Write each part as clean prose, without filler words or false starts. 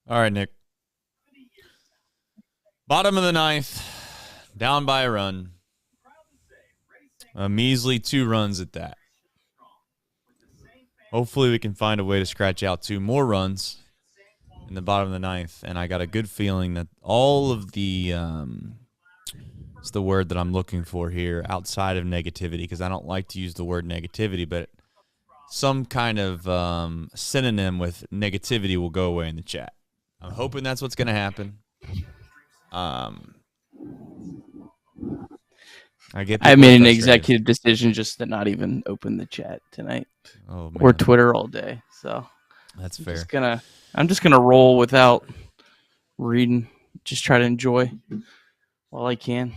All right, Nick. Bottom of the ninth, down by a run. A measly 2 runs at that. Hopefully we can find a way to scratch out 2 more runs in the bottom of the ninth. And I got a good feeling that all of the it's the word that I'm looking for here, outside of negativity, because I don't like to use the word negativity, but some kind of synonym with negativity will go away in the chat. I'm hoping that's what's going to happen. I made an executive decision just to not even open the chat tonight or Twitter all day. So that's fair. I'm just gonna roll without reading. Just try to enjoy while I can.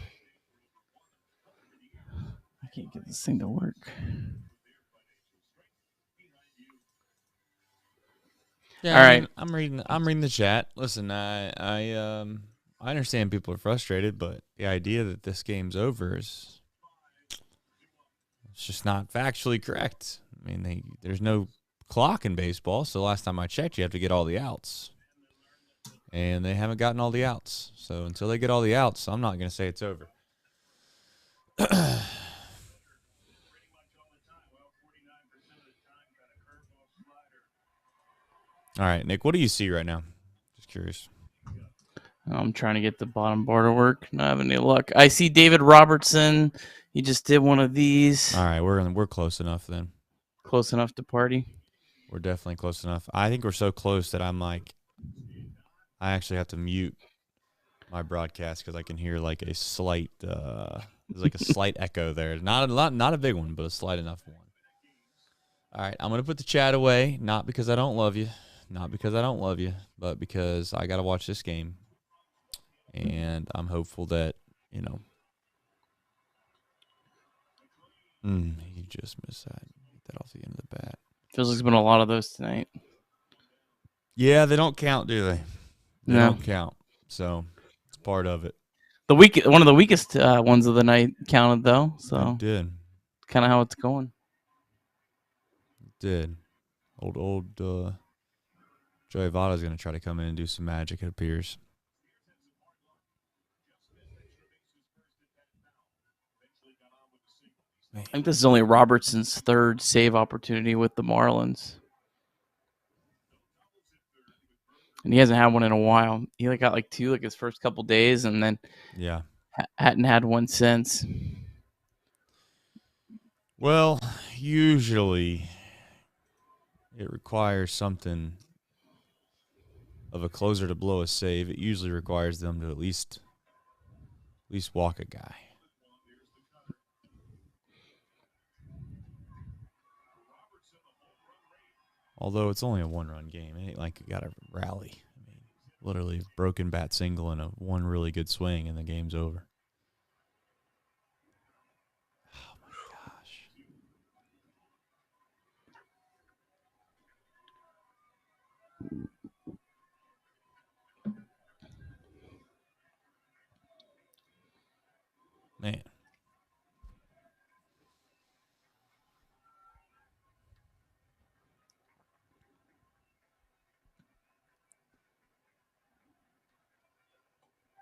I can't get this thing to work. Yeah, all right. I'm reading the chat. Listen, I understand people are frustrated, but the idea that this game's over is it's just not factually correct. I mean, there's no clock in baseball, so last time I checked, you have to get all the outs. And they haven't gotten all the outs. So until they get all the outs, I'm not going to say it's over. All right, Nick, what do you see right now? Just curious. I'm trying to get the bottom bar to work. Not having any luck. I see David Robertson. He just did one of these. All right, we're close enough then. Close enough to party? We're definitely close enough. I think we're so close that I'm like, I actually have to mute my broadcast because I can hear like a slight, there's like a slight echo there. Not a big one, but a slight enough one. All right, I'm going to put the chat away, not because I don't love you. Not because I don't love you, but because I got to watch this game. And I'm hopeful that, you just missed that. Get that off the end of the bat. Feels like there's been a lot of those tonight. Yeah, they don't count, do they? They don't count. So it's part of it. One of the weakest ones of the night counted, though. So it did. Kind of how it's going. It did. Old Joey Votto's going to try to come in and do some magic, it appears. I think this is only Robertson's 3rd save opportunity with the Marlins. And he hasn't had one in a while. He got 2 his first couple days, and then hadn't had one since. Well, usually it requires something of a closer to blow a save. It usually requires them to at least walk a guy. Although it's only a 1-run game. It ain't like you got to rally. I mean, literally broken bat single and one really good swing and the game's over. Oh, my gosh. Man.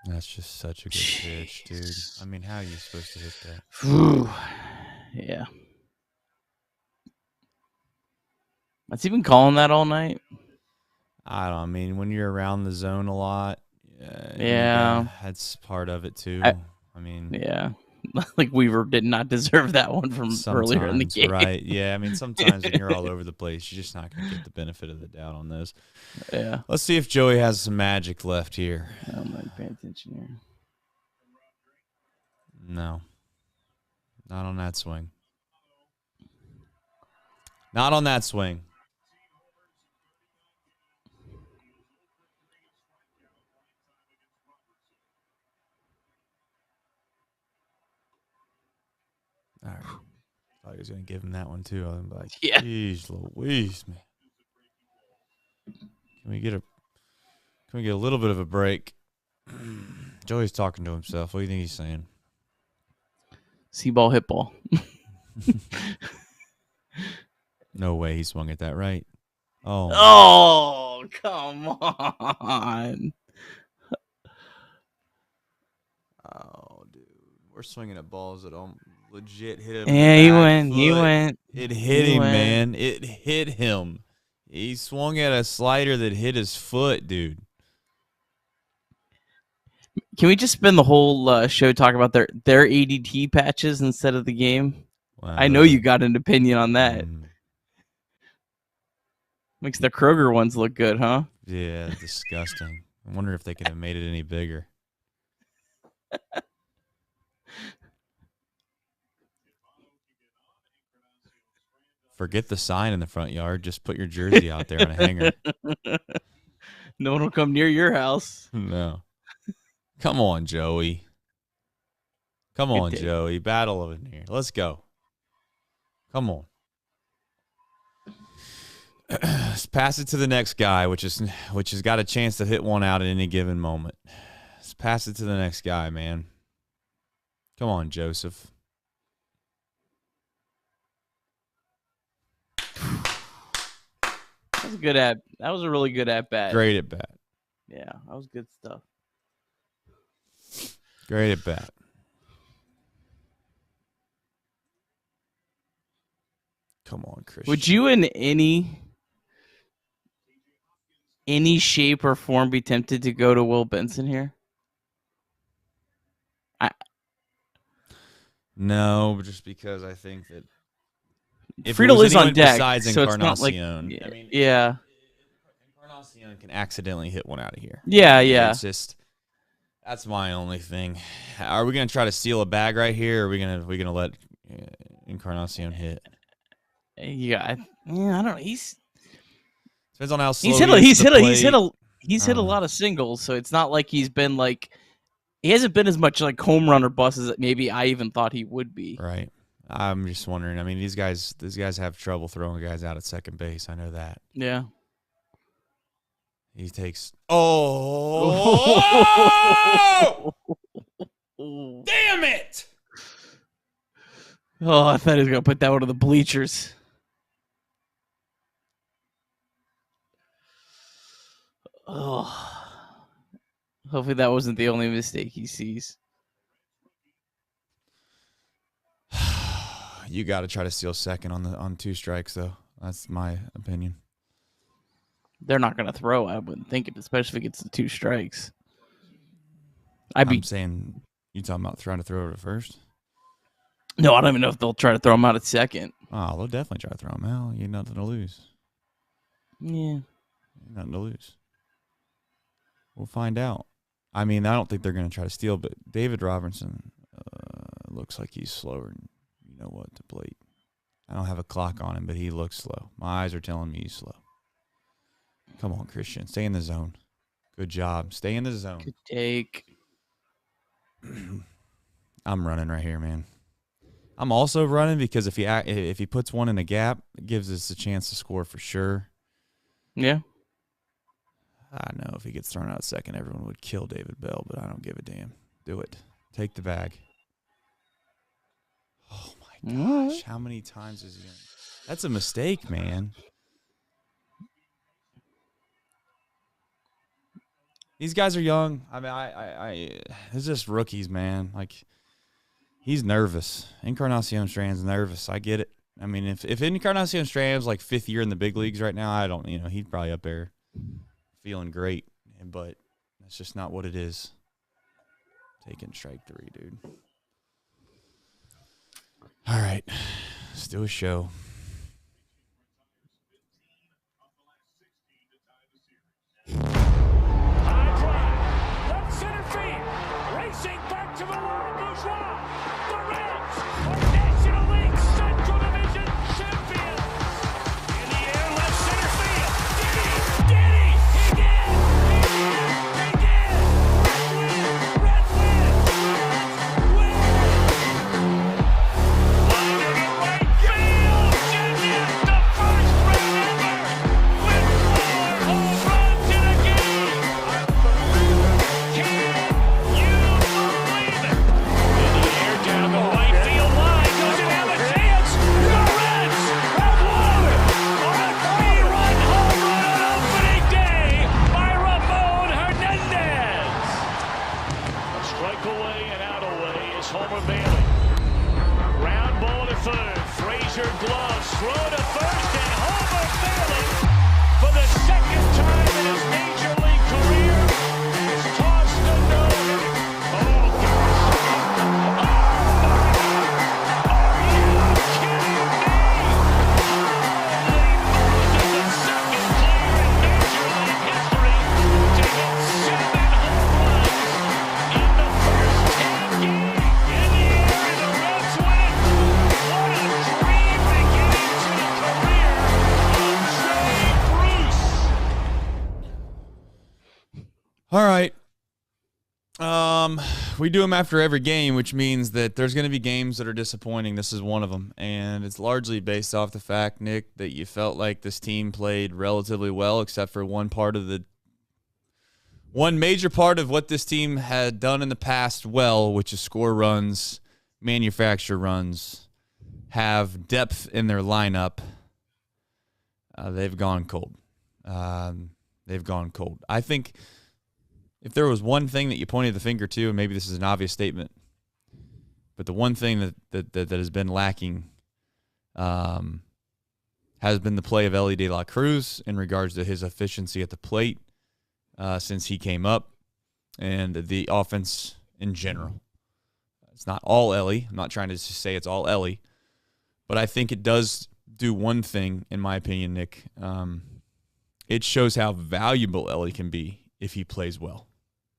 That's just such a good pitch, dude. I mean, how are you supposed to hit that? Yeah. Has he been calling that all night? I don't know. I mean, when you're around the zone a lot, that's part of it too. Yeah. Like Weaver did not deserve that one from earlier in the game. Right. Yeah. I mean, sometimes when you're all over the place, you're just not going to get the benefit of the doubt on those. Yeah. Let's see if Joey has some magic left here. I'm not paying attention here. No. Not on that swing. Not on that swing. All right. Thought he was going to give him that one, too. I'm like, geez, Louise, man. Can we get a little bit of a break? Joey's talking to himself. What do you think he's saying? See ball, hit ball. No way he swung at that, right? Oh. Oh, Oh, come on. Oh, dude. We're swinging at balls that don't legit hit him. Yeah, he went. It hit him, man. It hit him. He swung at a slider that hit his foot, dude. Can we just spend the whole show talking about their ADT patches instead of the game? Wow. I know you got an opinion on that. Makes the Kroger ones look good, huh? Yeah, disgusting. I wonder if they could have made it any bigger. Forget the sign in the front yard. Just put your jersey out there on a hanger. No one will come near your house. No. Come on, Joey. Come on, Joey. Battle in here. Let's go. Come on. Let's pass it to the next guy, which has got a chance to hit one out at any given moment. Let's pass it to the next guy, man. Come on, Joseph. That was a good at. That was a really good at bat. Great at bat. Yeah, that was good stuff. Great at bat. Come on, Christian. Would you in any shape or form be tempted to go to Will Benson here? No, just because I think that if Friedel is on deck, besides so it's not like yeah. Encarnacion can accidentally hit one out of here. Yeah. It's just that's my only thing. Are we gonna try to steal a bag right here? Or are we gonna let Encarnacion hit? Yeah, I don't know. He's depends on how slow he's hit a lot of singles, so it's not like he's been like he hasn't been as much like home run or bust as maybe I even thought he would be. Right. I'm just wondering. I mean, these guys have trouble throwing guys out at second base. I know that. Yeah. He takes. Oh! Damn it! Oh, I thought he was gonna put that one to the bleachers. Oh. Hopefully that wasn't the only mistake he sees. You got to try to steal second on 2 strikes, though. That's my opinion. They're not going to throw. I wouldn't think it, especially if it gets to 2 strikes. I'm saying you talking about trying to throw it at first? No, I don't even know if they'll try to throw him out at second. Oh, they'll definitely try to throw him out. You got nothing to lose. Yeah. Nothing to lose. We'll find out. I mean, I don't think they're going to try to steal, but David Robertson looks like he's slower than you know what to plate. I don't have a clock on him, but he looks slow. My eyes are telling me he's slow. Come on, Christian. Stay in the zone. Good job. Stay in the zone. Good take. I'm running right here, man. I'm also running because if he puts one in a gap, it gives us a chance to score for sure. Yeah. I know if he gets thrown out at second, everyone would kill David Bell, but I don't give a damn. Do it. Take the bag. Oh, my gosh. How many times is he? That's a mistake, man. These guys are young. I mean, it's just rookies, man. Like, he's nervous. Encarnacion Strand's nervous. I get it. I mean, if Encarnacion Strand's like 5th year in the big leagues right now, he's probably up there feeling great, but that's just not what it is. Taking strike 3, dude. All right, let's do a show. High drive, left center field, racing back to the Laurent Bourgeois. The Reds are National League Central Division champions. In the air, left center field. Did he? He did! They did! Reds win! Reds win! Line to the right field! measured gloves, throw to first, and Homer Bailey, for the second time in his major league career, has tossed a no-hitter. Oh, gosh. Oh, are you kidding me? Holy Moses, the second player in major league history to hit 7 home runs in the first 10 games. In the air, and the Reds win. What a dream beginning to the career of Jay Bruce. All right. We do them after every game, which means that there's going to be games that are disappointing. This is one of them, and it's largely based off the fact, Nick, that you felt like this team played relatively well, except for one major part of what this team had done in the past well, which is score runs, manufacture runs, have depth in their lineup. They've gone cold. I think if there was one thing that you pointed the finger to, and maybe this is an obvious statement, but the one thing that has been lacking has been the play of Elly De La Cruz in regards to his efficiency at the plate since he came up, and the offense in general. It's not all Elly. I'm not trying to just say it's all Elly, but I think it does do one thing, in my opinion, Nick. It shows how valuable Elly can be if he plays well.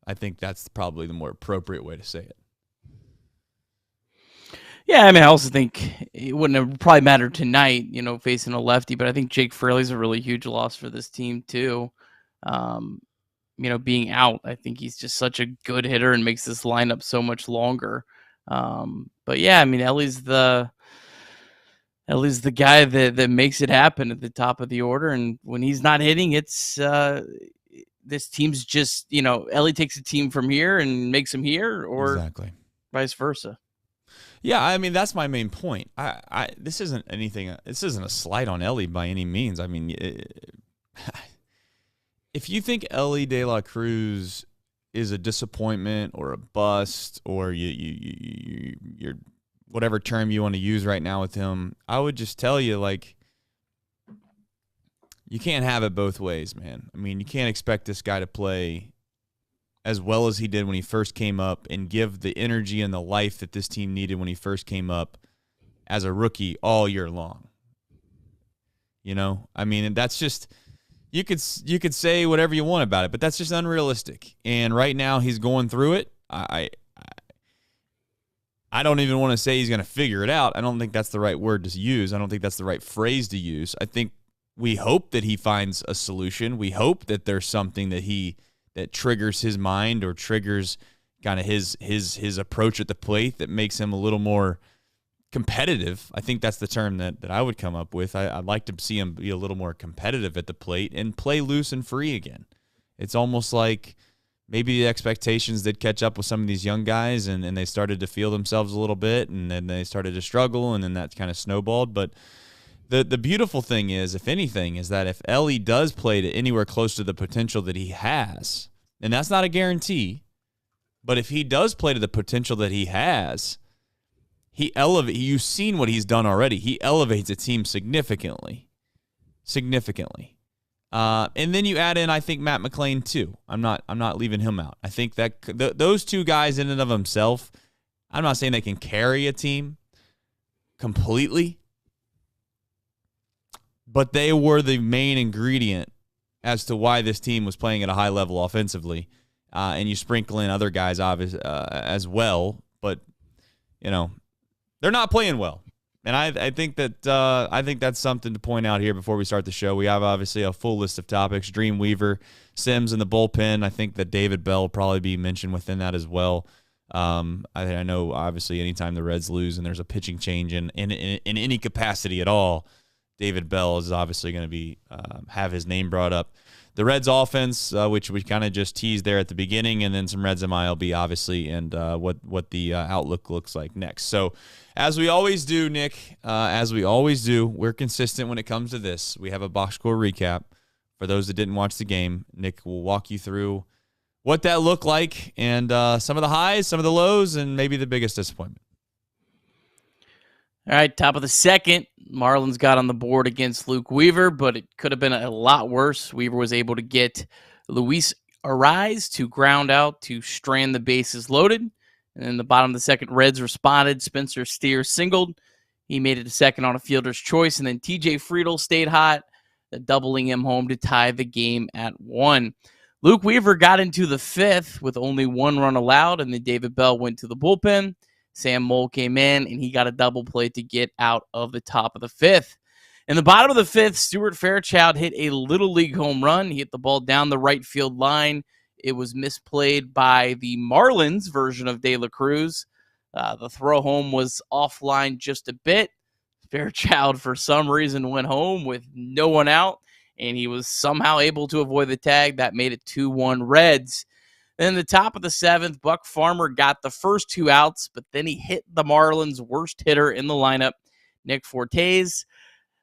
I think that's probably the more appropriate way to say it. Yeah, I mean, I also think it wouldn't have probably mattered tonight, facing a lefty, but I think Jake Fraley's a really huge loss for this team too. Being out, I think he's just such a good hitter and makes this lineup so much longer. But yeah, I mean, Elly's the guy that makes it happen at the top of the order, and when he's not hitting, it's this team's just, Elly takes a team from here and makes them here, or exactly vice versa. Yeah, I mean, that's my main point. This isn't a slight on Elly by any means. I mean, if you think Elly De La Cruz is a disappointment or a bust, or you're whatever term you want to use right now with him, I would just tell you, like, you can't have it both ways, man. I mean, you can't expect this guy to play as well as he did when he first came up and give the energy and the life that this team needed when he first came up as a rookie all year long. I mean, and that's just, you could say whatever you want about it, but that's just unrealistic. And right now he's going through it. I don't even want to say he's going to figure it out. I don't think that's the right word to use. I don't think that's the right phrase to use. I think we hope that he finds a solution. We hope that there's something that triggers his mind or triggers kind of his approach at the plate that makes him a little more competitive. I think that's the term that I would come up with. I'd like to see him be a little more competitive at the plate and play loose and free again. It's almost like maybe the expectations did catch up with some of these young guys, and they started to feel themselves a little bit, and then they started to struggle, and then that kind of snowballed. But the beautiful thing is, if anything, is that if Elly does play to anywhere close to the potential that he has, and that's not a guarantee, but if he does play to the potential that he has, you've seen what he's done already. He elevates a team significantly. And then you add in, I think, Matt McLain too. I'm not leaving him out. I think that those two guys in and of themselves, I'm not saying they can carry a team completely, but they were the main ingredient as to why this team was playing at a high level offensively. And you sprinkle in other guys as well, but they're not playing well. And I think that's something to point out here before we start the show. We have obviously a full list of topics: Dreamweaver, Sims in the bullpen. I think that David Bell will probably be mentioned within that as well. I know obviously anytime the Reds lose and there's a pitching change in any capacity at all, David Bell is obviously going to be have his name brought up. The Reds offense, which we kind of just teased there at the beginning, and then some Reds MLB, obviously, and what the outlook looks like next. So, as we always do, Nick, we're consistent when it comes to this. We have a box score recap. For those that didn't watch the game, Nick will walk you through what that looked like and some of the highs, some of the lows, and maybe the biggest disappointment. All right, top of the second, Marlins got on the board against Luke Weaver, but it could have been a lot worse. Weaver was able to get Luis Ariz to ground out to strand the bases loaded. And in the bottom of the second, Reds responded. Spencer Steer singled. He made it a second on a fielder's choice, and then TJ Friedl stayed hot, doubling him home to tie the game at 1. Luke Weaver got into the fifth with only 1 run allowed, and then David Bell went to the bullpen. Sam Moll came in, and he got a double play to get out of the top of the fifth. In the bottom of the fifth, Stuart Fairchild hit a Little League home run. He hit the ball down the right field line. It was misplayed by the Marlins version of De La Cruz. The throw home was offline just a bit. Fairchild, for some reason, went home with no one out, and he was somehow able to avoid the tag. That made it 2-1 Reds. Then the top of the seventh, Buck Farmer got the first 2 outs, but then he hit the Marlins' worst hitter in the lineup, Nick Fortes.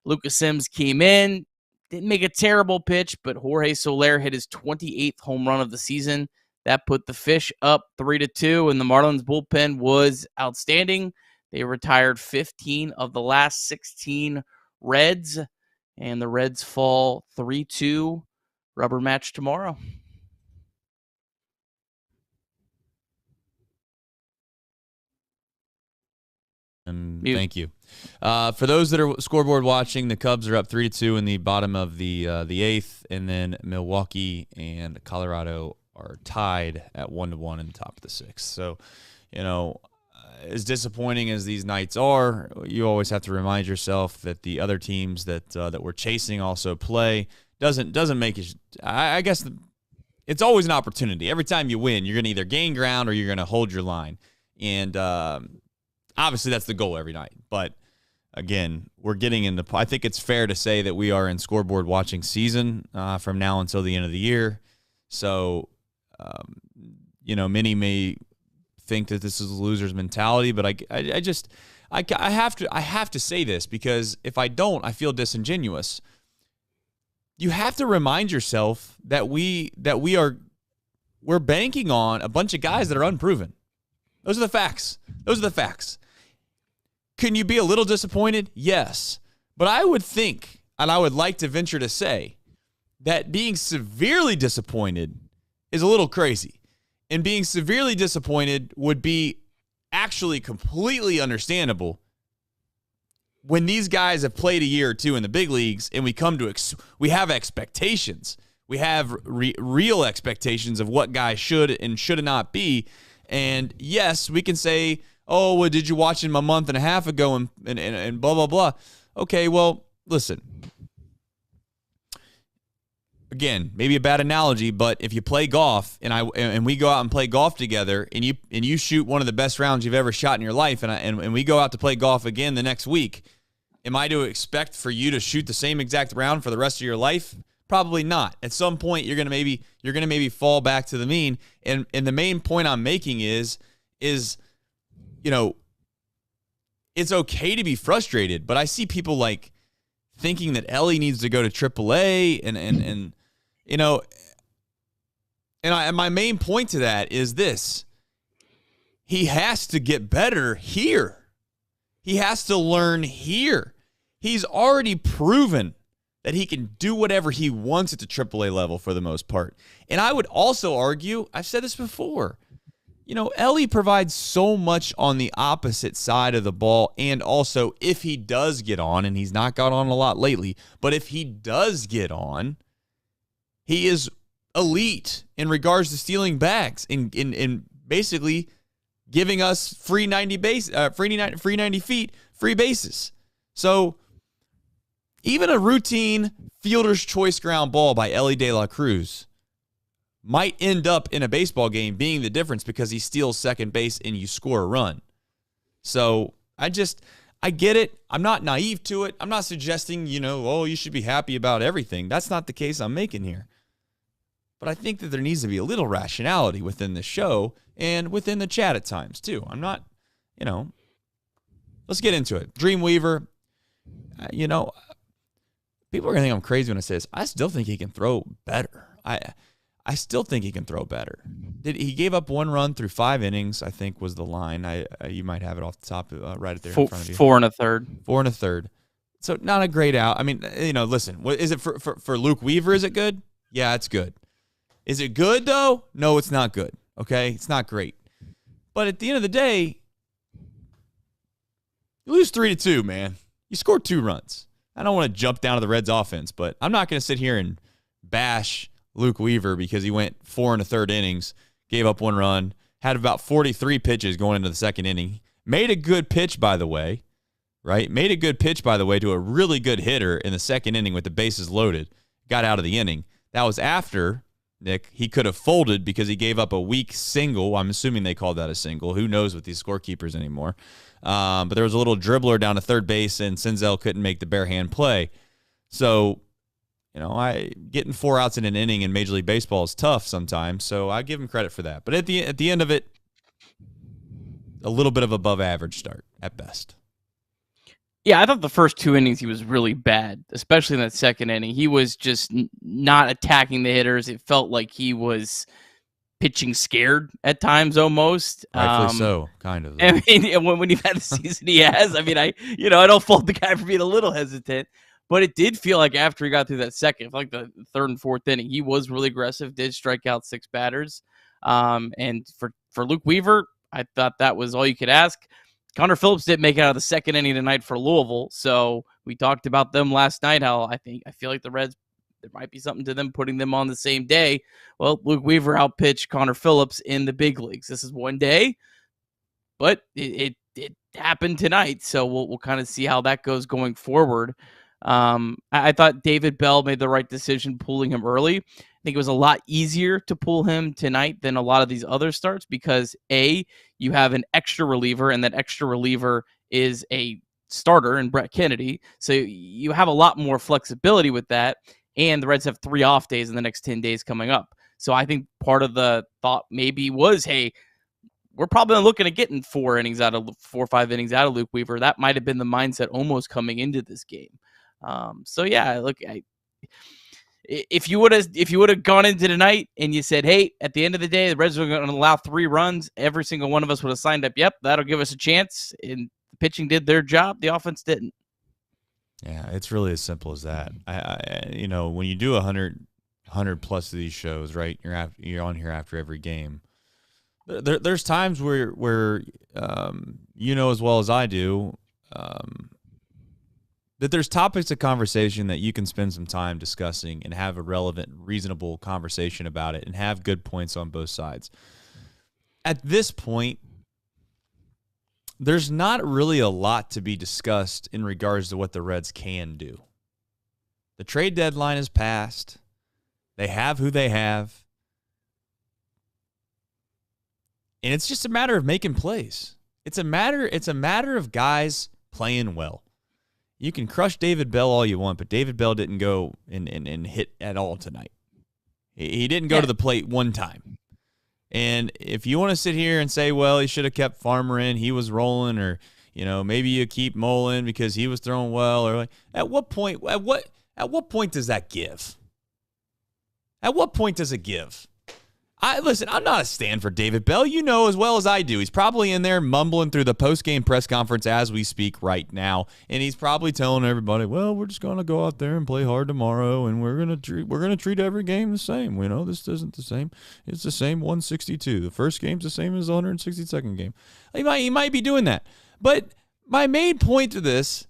Lucas Sims came in, didn't make a terrible pitch, but Jorge Soler hit his 28th home run of the season. That put the Fish up 3-2, and the Marlins bullpen was outstanding. They retired 15 of the last 16 Reds, and the Reds fall 3-2. Rubber match tomorrow. Thank you. For those that are scoreboard watching, the Cubs are up 3-2 in the bottom of the 8th, and then Milwaukee and Colorado are tied at 1-1 in the top of the 6th. So, as disappointing as these nights are, you always have to remind yourself that the other teams that we're chasing also play. Doesn't make it. I guess it's always an opportunity. Every time you win, you're going to either gain ground or you're going to hold your line, and obviously that's the goal every night. But again, we're getting into. I think it's fair to say that we are in scoreboard watching season from now until the end of the year. So, many may think that this is a loser's mentality, but I have to say this, because if I don't, I feel disingenuous. You have to remind yourself that we're banking on a bunch of guys that are unproven. Those are the facts. Can you be a little disappointed? Yes. But I would think, and I would like to venture to say, that being severely disappointed is a little crazy. And being severely disappointed would be actually completely understandable when these guys have played a year or two in the big leagues, and we have expectations. We have real expectations of what guys should and should not be. And yes, we can say, oh, well, did you watch him a month and a half ago and blah, blah, blah. Okay, well, listen. Again, maybe a bad analogy, but if you play golf and we go out and play golf together, and you shoot one of the best rounds you've ever shot in your life, and we go out to play golf again the next week, am I to expect for you to shoot the same exact round for the rest of your life? Probably not. At some point, you're gonna maybe fall back to the mean. And the main point I'm making is it's okay to be frustrated, but I see people like thinking that Ellie needs to go to AAA, and my main point to that is this: he has to get better here. He has to learn here. He's already proven that he can do whatever he wants at the AAA level for the most part. And I would also argue, I've said this before, Ellie provides so much on the opposite side of the ball, and also if he does get on, and he's not got on a lot lately, but if he does get on, he is elite in regards to stealing bags and basically giving us free 90 feet, free bases. So even a routine fielder's choice ground ball by Ellie De La Cruz might end up in a baseball game being the difference, because he steals second base and you score a run. So I get it. I'm not naive to it. I'm not suggesting, you should be happy about everything. That's not the case I'm making here. But I think that there needs to be a little rationality within the show and within the chat at times too. I'm not, let's get into it. Dreamweaver, people are going to think I'm crazy when I say this. I still think he can throw better. I still think he can throw better. He gave up 1 run through 5 innings, I think was the line. You might have it off the top right there in front of you. 4 1/3. 4 1/3. So not a great out. I mean, listen, what is it for Luke Weaver? Is it good? Yeah, it's good. Is it good though? No, it's not good. Okay, it's not great. But at the end of the day, you lose 3-2, man. You scored 2 runs. I don't want to jump down to the Reds offense, but I'm not going to sit here and bash Luke Weaver because he went 4 1/3 innings, gave up 1 run, had about 43 pitches going into the second inning. Made a good pitch, by the way, right? Made a good pitch, by the way, to a really good hitter in the second inning with the bases loaded. Got out of the inning. That was after, Nick, he could have folded because he gave up a weak single. I'm assuming they called that a single. Who knows with these scorekeepers anymore? But there was a little dribbler down to third base, and Senzel couldn't make the bare hand play. So, getting 4 outs in an inning in Major League Baseball is tough sometimes. So I give him credit for that. But at the end of it, a little bit of above average start at best. Yeah, I thought the first 2 innings he was really bad, especially in that second inning. He was just not attacking the hitters. It felt like he was pitching scared at times almost. Rightfully so, kind of. I mean, when you've had the season he has, I mean, I don't fault the guy for being a little hesitant, but it did feel like after he got through that second, like the third and fourth inning, he was really aggressive, did strike out 6 batters. And for Luke Weaver, I thought that was all you could ask. Connor Phillips didn't make it out of the second inning tonight for Louisville, so we talked about them last night, how I feel like the Reds, there might be something to them putting them on the same day. Well, Luke Weaver outpitched Connor Phillips in the big leagues. This is one day, but it happened tonight, so we'll kind of see how that goes going forward. I thought David Bell made the right decision pulling him early. I think it was a lot easier to pull him tonight than a lot of these other starts because, A, you have an extra reliever, and that extra reliever is a starter in Brett Kennedy. So you have a lot more flexibility with that, and the Reds have 3 off days in the next 10 days coming up. So I think part of the thought maybe was, hey, we're probably looking at getting 4 or 5 innings out of Luke Weaver. That might have been the mindset almost coming into this game. So yeah, look, if you would have gone into tonight and you said, hey, at the end of the day, the Reds are going to allow 3 runs, every single one of us would have signed up. Yep, that'll give us a chance. And the pitching did their job. The offense didn't. Yeah, it's really as simple as that. When you do 100 plus of these shows, right? You're on here after every game. There's times where as well as I do, that there's topics of conversation that you can spend some time discussing and have a relevant, reasonable conversation about it and have good points on both sides. At this point, there's not really a lot to be discussed in regards to what the Reds can do. The trade deadline is passed. They have who they have. And it's just a matter of making plays. It's a matter of guys playing well. You can crush David Bell all you want, but David Bell didn't go and hit at all tonight. He didn't go to the plate one time. And if you want to sit here and say, well, he should have kept Farmer in, he was rolling, or maybe you keep Mullen because he was throwing well, or at what point does that give? At what point does it give? Listen, I'm not a stand for David Bell. You know as well as I do. He Probably in there mumbling through the post-game press conference as we speak right now, and he's probably telling everybody, "Well, we're just going to go out there and play hard tomorrow, and we're going to treat every game the same. This isn't the same. It's the same 162. The first game's the same as the 162nd game." He might be doing that, but my main point to this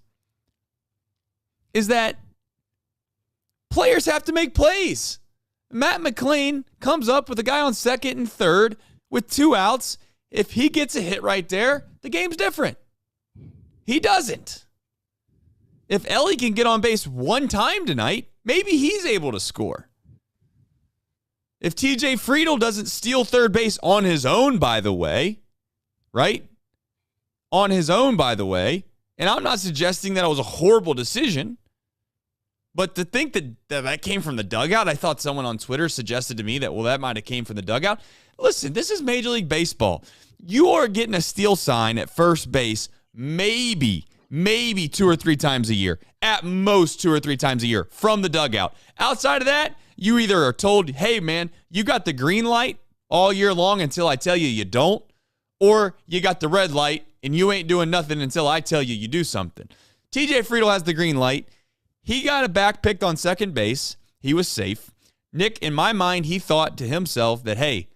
is that players have to make plays. Matt McLean comes up with a guy on second and third with 2 outs. If he gets a hit right there, the game's different. He doesn't. If Ellie can get on base 1 time tonight, maybe he's able to score. If TJ Friedel doesn't steal third base on his own, by the way, right? On his own, by the way, and I'm not suggesting that it was a horrible decision. But to think that came from the dugout, I thought someone on Twitter suggested to me that might have came from the dugout. Listen, this is Major League Baseball. You are getting a steal sign at first base maybe 2 or 3 times a year. At most 2 or 3 times a year from the dugout. Outside of that, you either are told, hey, man, you got the green light all year long until I tell you you don't, or you got the red light and you ain't doing nothing until I tell you you do something. TJ Friedl has the green light. He got a back picked on second base. He was safe. Nick, in my mind, he thought to himself that, hey,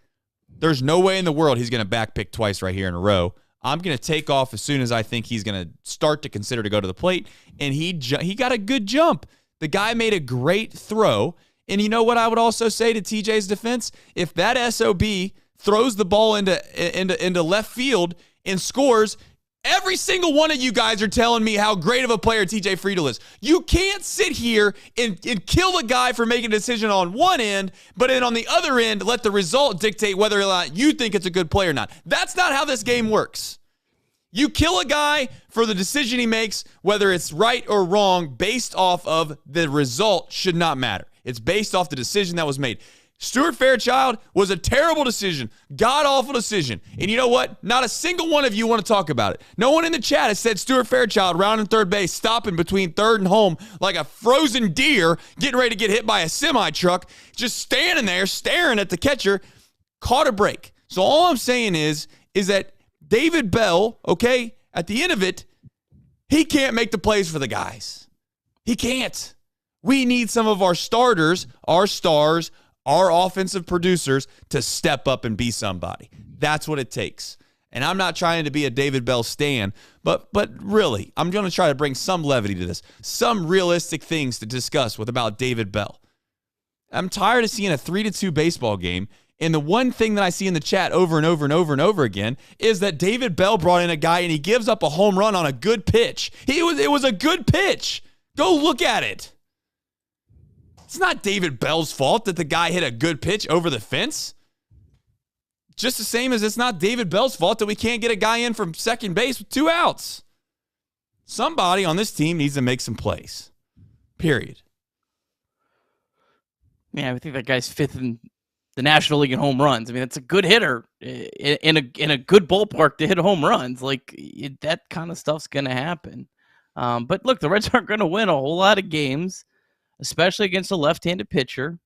there's no way in the world he's going to back pick twice right here in a row. I'm going to take off as soon as I think he's going to start to consider to go to the plate. And he got a good jump. The guy made a great throw. And you know what I would also say to TJ's defense? If that SOB throws the ball into left field and scores, every single one of you guys are telling me how great of a player TJ Friedl is. You can't sit here and kill a guy for making a decision on one end, but then on the other end, let the result dictate whether or not you think it's a good play or not. That's not how this game works. You kill a guy for the decision he makes, whether it's right or wrong, based off of the result should not matter. It's based off the decision that was made. Stuart Fairchild was a terrible decision, god-awful decision. And you know what? Not a single one of you want to talk about it. No one in the chat has said Stuart Fairchild rounding third base, stopping between third and home like a frozen deer, getting ready to get hit by a semi-truck, just standing there staring at the catcher, caught a break. So all I'm saying is that David Bell, okay, at the end of it, he can't make the plays for the guys. He can't. We need some of our starters, our stars, our offensive producers to step up and be somebody. That's what it takes. And I'm not trying to be a David Bell stan, but really, I'm going to try to bring some levity to this, some realistic things to discuss about David Bell. I'm tired of seeing a 3-2 baseball game, and the one thing that I see in the chat over and over and over and over again is that David Bell brought in a guy and he gives up a home run on a good pitch. It was a good pitch. Go look at it. It's not David Bell's fault that the guy hit a good pitch over the fence. Just the same as it's not David Bell's fault that we can't get a guy in from second base with 2 outs. Somebody on this team needs to make some plays. Period. Yeah, I think that guy's 5th in the National League in home runs. I mean, that's a good hitter in a good ballpark to hit home runs. Like, that kind of stuff's going to happen. But look, the Reds aren't going to win a whole lot of games, especially against a left-handed pitcher,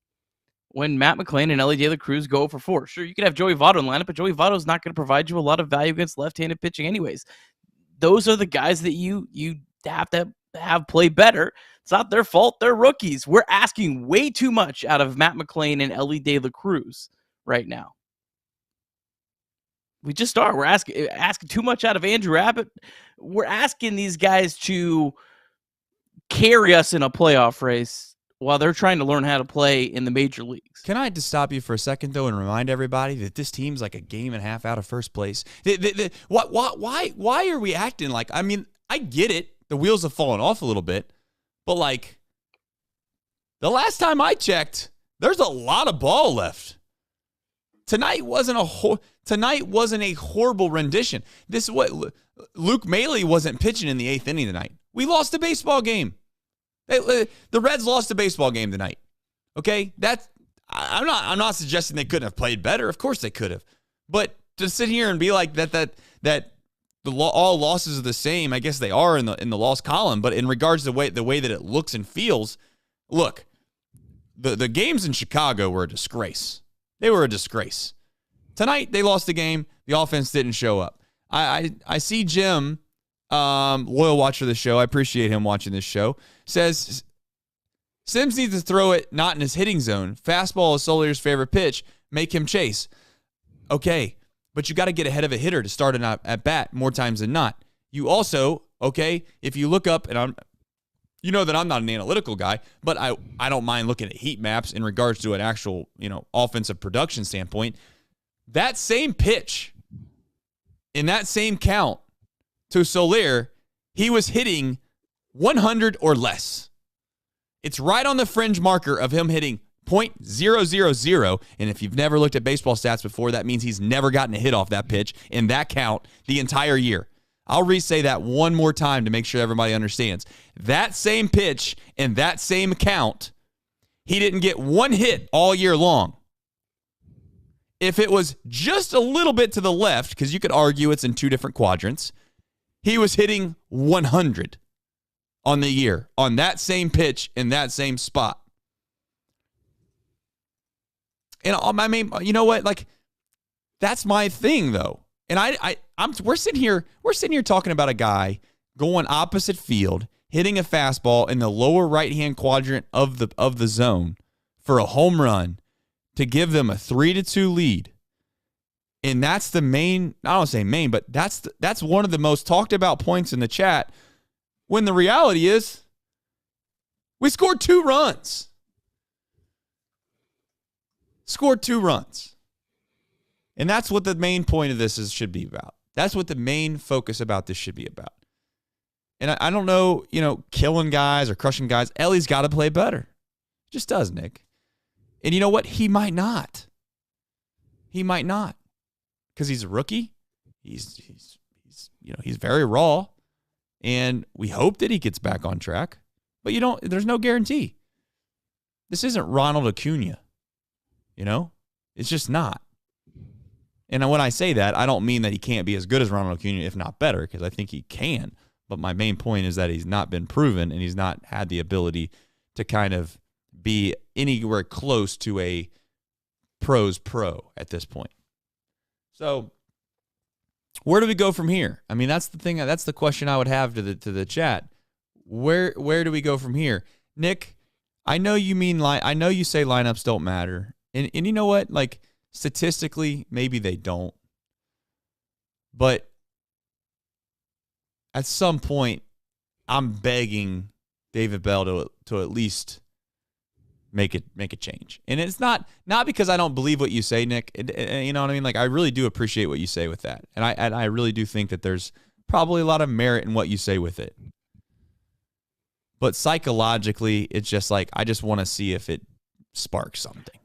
when Matt McClain and Ellie De La Cruz go for 4. Sure, you could have Joey Votto in lineup, but Joey Votto's not going to provide you a lot of value against left-handed pitching anyways. Those are the guys that you have to have play better. It's not their fault. They're rookies. We're asking way too much out of Matt McClain and Ellie De La Cruz right now. We just are. We're asking too much out of Andrew Abbott. We're asking these guys to carry us in a playoff race while they're trying to learn how to play in the major leagues. Can I just stop you for a second, though, and remind everybody that this team's like a game and a half out of first place? Why are we acting like, I mean, I get it. The wheels have fallen off a little bit. But, like, the last time I checked, there's a lot of ball left. Tonight wasn't a horrible rendition. This is what Luke Maley wasn't pitching in the 8th inning tonight. We lost a baseball game. The Reds lost a baseball game tonight. Okay, I'm not suggesting they couldn't have played better. Of course they could have. But to sit here and be like that all losses are the same, I guess they are in the loss column. But in regards to the way that it looks and feels, look, the games in Chicago were a disgrace. They were a disgrace. Tonight they lost the game. The offense didn't show up. I see Jim, loyal watcher of the show, I appreciate him watching this show, says Sims needs to throw it not in his hitting zone. Fastball is Solier's favorite pitch. Make him chase. Okay, but you got to get ahead of a hitter to start an at bat more times than not. You also, okay, if you look up, and you know that I'm not an analytical guy, but I don't mind looking at heat maps in regards to an actual, offensive production standpoint. That same pitch in that same count to Solier, he was hitting 100 or less. It's right on the fringe marker of him hitting .000, and if you've never looked at baseball stats before, that means he's never gotten a hit off that pitch in that count the entire year. I'll re-say that one more time to make sure everybody understands. That same pitch and that same count, he didn't get one hit all year long. If it was just a little bit to the left, because you could argue it's in 2 different quadrants, he was hitting 100 on the year on that same pitch in that same spot. And I mean, you know what? Like, that's my thing, though. And we're sitting here talking about a guy going opposite field, hitting a fastball in the lower right-hand quadrant of the zone for a home run to give them a 3-2 lead. And that's the main, I don't say main, but that's one of the most talked about points in the chat, when the reality is we scored 2 runs. Scored 2 runs. And that's what the main point of this should be about. That's what the main focus about this should be about. And I don't know, killing guys or crushing guys. Ellie's got to play better. Just does, Nick. And you know what? He might not. He might not. Because he's a rookie. He's very raw. And we hope that he gets back on track. But there's no guarantee. This isn't Ronald Acuna. It's just not. And when I say that, I don't mean that he can't be as good as Ronald Acuna, if not better, because I think he can. But my main point is that he's not been proven, and he's not had the ability to kind of be anywhere close to a pro's pro at this point. So where do we go from here? I mean, that's the thing. That's the question I would have to the chat. Where do we go from here? Nick, I know you say lineups don't matter. And you know what? Like, statistically, maybe they don't. But at some point, I'm begging David Bell to at least make a change. And it's not because I don't believe what you say, Nick. You know what I mean? Like, I really do appreciate what you say with that. And I really do think that there's probably a lot of merit in what you say with it. But psychologically, it's just like, I just want to see if it sparks something.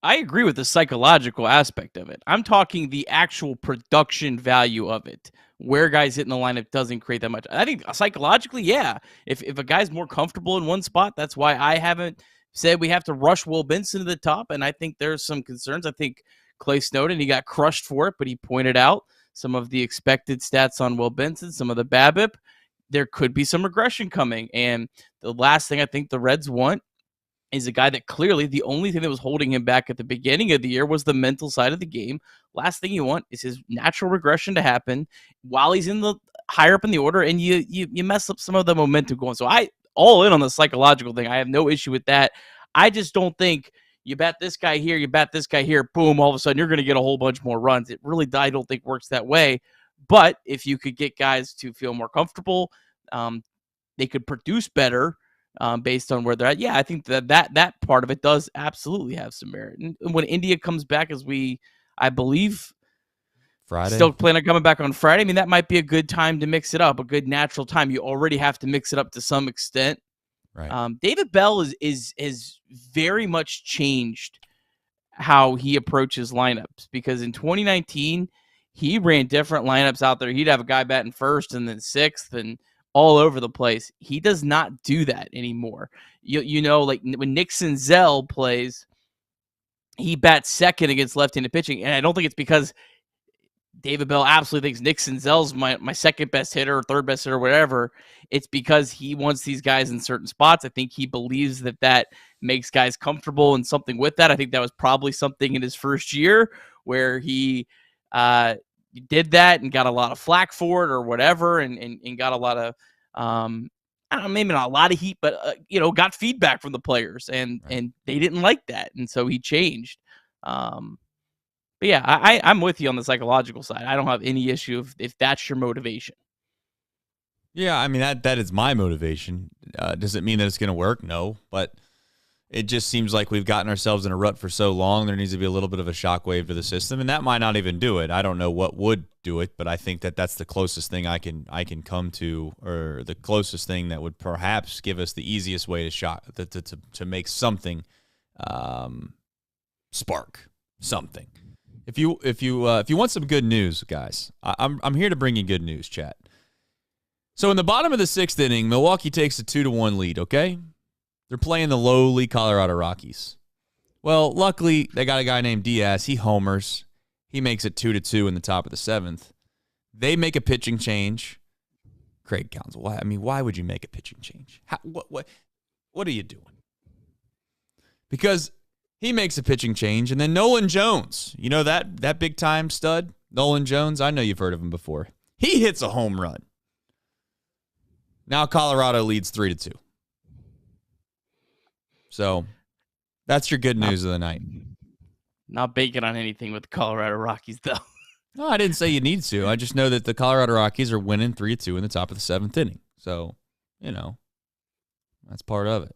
I agree with the psychological aspect of it. I'm talking the actual production value of it, where guys hit in the lineup doesn't create that much. I think psychologically, yeah. If a guy's more comfortable in one spot, that's why I haven't said we have to rush Will Benson to the top. And I think there's some concerns. I think Clay Snowden, he got crushed for it, but he pointed out some of the expected stats on Will Benson, some of the BABIP. There could be some regression coming. And the last thing I think the Reds want is a guy that clearly the only thing that was holding him back at the beginning of the year was the mental side of the game. Last thing you want is his natural regression to happen while he's in the higher up in the order, and you mess up some of the momentum going. So I all in on the psychological thing. I have no issue with that. I just don't think you bat this guy here, you bat this guy here, boom, all of a sudden you're going to get a whole bunch more runs. It really, I don't think works that way. But if you could get guys to feel more comfortable, they could produce better. Based on where they're at. Yeah, I think that part of it does absolutely have some merit. And when India comes back, I believe, Friday, still plan on coming back on Friday, I mean, that might be a good time to mix it up, a good natural time. You already have to mix it up to some extent. Right. David Bell is very much changed how he approaches lineups, because in 2019, he ran different lineups out there. He'd have a guy batting first and then sixth and all over the place. He does not do that anymore. Like when Nick Senzel plays, he bats second against left-handed pitching, and I don't think it's because David Bell absolutely thinks Nick Senzel's my second best hitter or third best hitter or whatever. It's because he wants these guys in certain spots. I think he believes that makes guys comfortable and something with that. I think that was probably something in his first year where he did that and got a lot of flack for it or whatever, and got a lot of I don't know, maybe not a lot of heat, but got feedback from the players, and they didn't like that, and so he changed. But yeah, I'm with you on the psychological side. I don't have any issue if that's your motivation. Yeah, I mean that is my motivation. Does it mean that it's going to work? No, but it just seems like we've gotten ourselves in a rut for so long. There needs to be a little bit of a shockwave to the system, and that might not even do it. I don't know what would do it, but I think that's the closest thing I can come to, or the closest thing that would perhaps give us the easiest way to make something spark something. If you want some good news, guys, I'm here to bring you good news, chat. So in the bottom of the 6th inning, Milwaukee takes a 2-1 lead. Okay. They're playing the lowly Colorado Rockies. Well, luckily, they got a guy named Diaz. He homers. He makes it 2-2 in the top of the 7th. They make a pitching change. Craig Counsell, why would you make a pitching change? What are you doing? Because He makes a pitching change, and then Nolan Jones, you know that big time stud, Nolan Jones. I know you've heard of him before. He hits a home run. Now Colorado leads 3-2. So that's your good news of the night. Not banking on anything with the Colorado Rockies, though. No, I didn't say you need to. I just know that the Colorado Rockies are winning 3-2 in the top of the 7th inning. So, that's part of it.